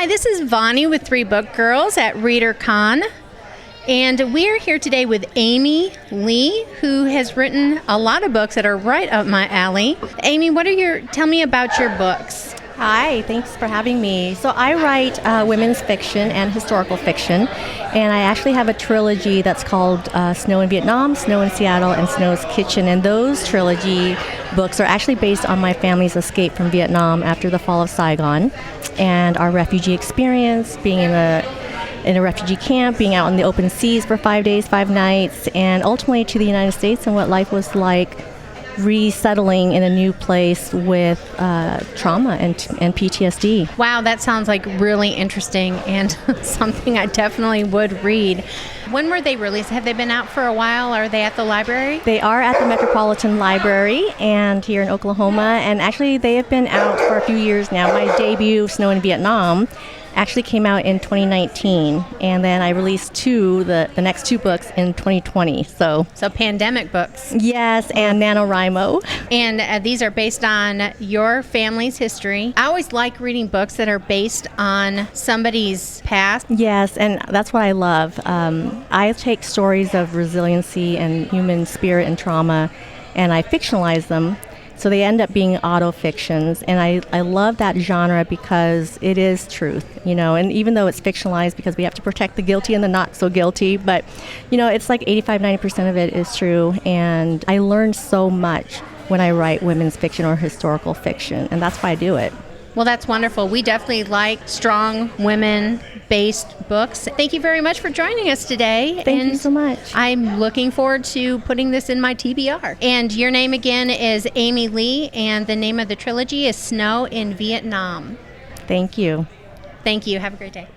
Hi, this is Voni with Three Book Girls at ReaderCon. And we're here today with Amy Lee, who has written a lot of books that are right up my alley. Amy, tell me about your books. Hi, thanks for having me. So I write women's fiction and historical fiction, and I actually have a trilogy that's called Snow in Vietnam, Snow in Seattle, and Snow's Kitchen. And those trilogy books are actually based on my family's escape from Vietnam after the fall of Saigon and our refugee experience, being in a refugee camp, being out in the open seas for 5 days, 5 nights, and ultimately to the United States and what life was like resettling in a new place with trauma and PTSD. Wow, that sounds like really interesting and something I definitely would read. When were they released? Have they been out for a while? Are they at the library? They are at the Metropolitan Library and here in Oklahoma, and actually they have been out for a few years now. My debut, Snow in Vietnam, actually came out in 2019, and then I released the next two books in 2020. So pandemic books. Yes, and NaNoWriMo. And these are based on your family's history. I always like reading books that are based on somebody's past. Yes, and that's what I love. I take stories of resiliency and human spirit and trauma, and I fictionalize them. So they end up being autofictions, and I love that genre because it is truth, and even though it's fictionalized because we have to protect the guilty and the not so guilty, but, it's like 85-90% of it is true, and I learn so much when I write women's fiction or historical fiction, and that's why I do it. Well, that's wonderful. We definitely like strong women-based books. Thank you very much for joining us today. Thank you so much. I'm looking forward to putting this in my TBR. And your name again is Amy Lee, and the name of the trilogy is Snow in Vietnam. Thank you. Thank you. Have a great day.